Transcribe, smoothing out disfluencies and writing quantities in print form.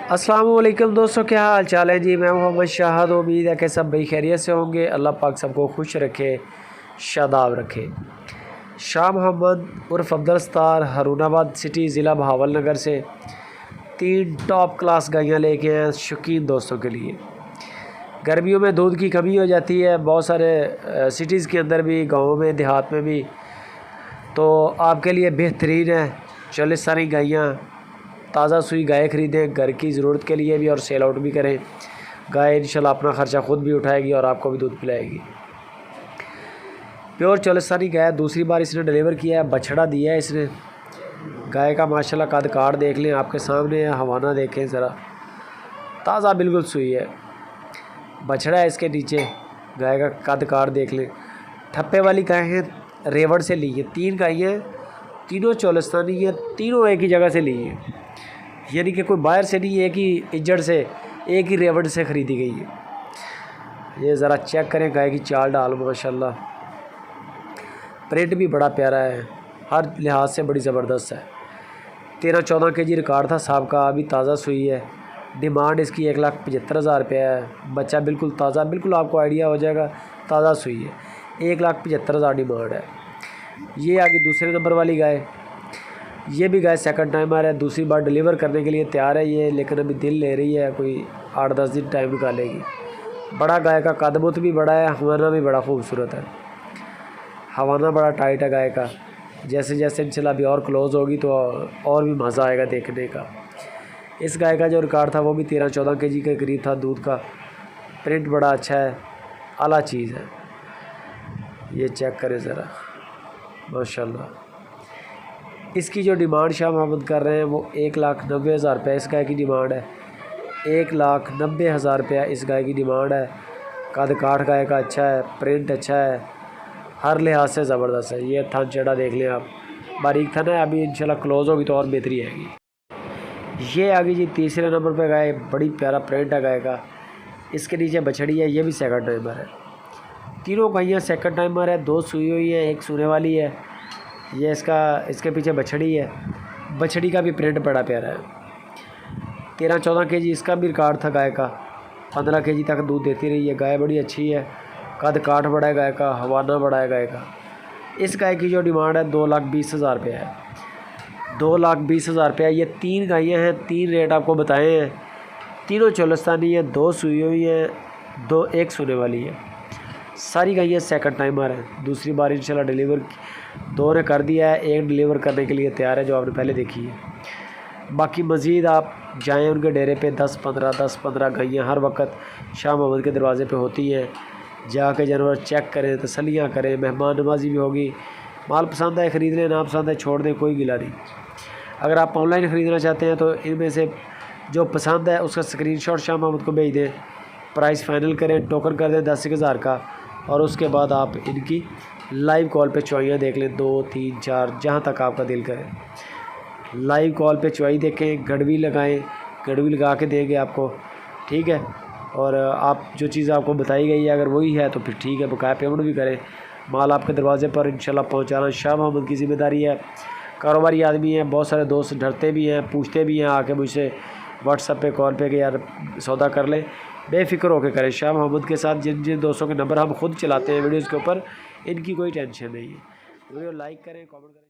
अस्सलाम वालेकुम दोस्तों, क्या हाल चाल है जी। मैं मोहम्मद शाहद, उम्मीद है कि सब भाई खैरियत से होंगे। अल्लाह पाक सबको खुश रखे, शादाब रखे। शाह मोहम्मद उर्फ अब्दुल सत्तार हारूनाबाद सिटी ज़िला बहावलनगर से 3 टॉप क्लास गायें लेके आए शौकीन दोस्तों के लिए। गर्मियों में दूध की कमी हो जाती है बहुत सारे सिटीज़ के अंदर भी, गाँव में, देहात में भी, तो आपके लिए बेहतरीन है चालिस्तानी गायें। ताज़ा सुई गाय ख़रीदें घर की ज़रूरत के लिए भी और सेल आउट भी करें। गाय इंशाल्लाह अपना ख़र्चा ख़ुद भी उठाएगी और आपको भी दूध पिलाएगी। प्योर चालिस्तानी गाय दूसरी बार इसने डिलीवर किया है, बछड़ा दिया है इसने। गाय का माशाल्लाह कद काट देख लें, आपके सामने है, हवाना देखें ज़रा, ताज़ा बिल्कुल सुई है। बछड़ा है इसके नीचे, गाय का कद काट देख लें। ठप्पे वाली गाय हैं, रेवड़ से ली है। 3 गायें, तीनों चालिस्तानी है, तीनों एक ही जगह से ली है, यानी कि कोई बाहर से नहीं, एक ही इज्जड़ से, एक ही रेवड़ से ख़रीदी गई है। ये ज़रा चेक करें गाय की चाल डाल, माशाल्लाह प्रिंट भी बड़ा प्यारा है, हर लिहाज से बड़ी ज़बरदस्त है। 13-14 kg रिकॉर्ड था साहब का, अभी ताज़ा सुई है। डिमांड इसकी 1,75,000 रुपया है। बच्चा बिल्कुल ताज़ा, बिल्कुल आपको आइडिया हो जाएगा, ताज़ा सुई है। 1,75,000 डिमांड है। ये आगे दूसरे नंबर वाली गाय, ये भी गाय सेकंड टाइमर है, दूसरी बार डिलीवर करने के लिए तैयार है ये, लेकिन अभी दिल ले रही है, कोई 8-10 दिन टाइम निकालेगी। बड़ा गाय का कदबुत भी बड़ा है, हवाना भी बड़ा खूबसूरत है। हवाना बड़ा टाइट है गाय का। जैसे जैसे इंशाल्लाह अभी और क्लोज़ होगी तो और भी मज़ा आएगा देखने का। इस गाय का जो रिकॉर्ड था वो भी 13-14 kg के करीब था दूध का। प्रिंट बड़ा अच्छा है, आला चीज़ है। ये चेक करें ज़रा, माशाल्लाह। इसकी जो डिमांड शाह मोहम्मद कर रहे हैं वो 1,90,000 रुपये इस गाय की डिमांड है। 1,90,000 रुपया इस गाय की डिमांड है। कद काठ गाय का अच्छा है, प्रिंट अच्छा है, हर लिहाज से ज़बरदस्त है। ये थन चढ़ा देख लें आप, बारीक थन है, अभी इंशाल्लाह क्लोज़ होगी तो और बेहतरी आएगी। ये आगे जी तीसरे नंबर पर गाय, बड़ी प्यारा प्रिंट है गाय का। इसके नीचे बछड़ी है, ये भी सेकंड टाइमर है। तीनों गायें सेकंड टाइमर है, 2 सुई हुई है, 1 सूने वाली है। ये इसके पीछे बछड़ी है, बछड़ी का भी प्रिंट बड़ा प्यारा है। 13-14 kg इसका भी रिकॉर्ड था गाय का। 15 kg तक दूध देती रही है। गाय बड़ी अच्छी है, कद काठ बड़ा है गाय का, हवाना बड़ा है गाय का। इस गाय की जो डिमांड है 2,20,000 रुपये है। 2,20,000 रुपये। ये 3 गायें हैं, 3 रेट आपको बताए हैं। तीनों चालिस्तानी है, 2 सुई हुई हैं, 1 सूने वाली है। सारी गायें सेकंड टाइमर हैं, दूसरी बार इंशाल्लाह डिलीवर 2 ने कर दिया है, 1 डिलीवर करने के लिए तैयार है जो आपने पहले देखी है। बाकी मज़ीद आप जाएं उनके डेरे पे, 10-15 गायें हर वक्त शाह मोहम्मद के दरवाज़े पे होती हैं। जाके जानवर चेक करें, तसल्लियाँ करें, मेहमान नवाजी भी होगी। माल पसंद है ख़रीद लें, ना पसंद है छोड़ दें, कोई गिला नहीं। अगर आप ऑनलाइन ख़रीदना चाहते हैं तो इनमें से जो पसंद है उसका स्क्रीनशॉट शाह मोहम्मद को भेज दें, प्राइस फाइनल करें, टोकन कर दें 10,000 का, और उसके बाद आप इनकी लाइव कॉल पे चुवाइयाँ देख लें, 2, 3, 4 जहाँ तक आपका दिल करे। लाइव कॉल पे चुवाई देखें, गड़वी लगाएं, गड़वी लगा के देंगे आपको, ठीक है। और आप जो चीज़ आपको बताई गई है अगर वही है तो फिर ठीक है, बकाया पेमेंट भी करें। माल आपके दरवाजे पर इंशाल्लाह पहुँचाना शाह मोहम्मद की ज़िम्मेदारी है। कारोबारी आदमी है, बहुत सारे दोस्त डरते भी हैं, पूछते भी हैं आके मुझसे व्हाट्सएप पे, कॉल पे कि यार सौदा कर लें। बेफ़िक्र होकर करें शाह मोहम्मद के साथ। जिन जिन दोस्तों के नंबर हम खुद चलाते हैं वीडियोज़ के ऊपर, इनकी कोई टेंशन नहीं है। वीडियो लाइक करें, कमेंट करें।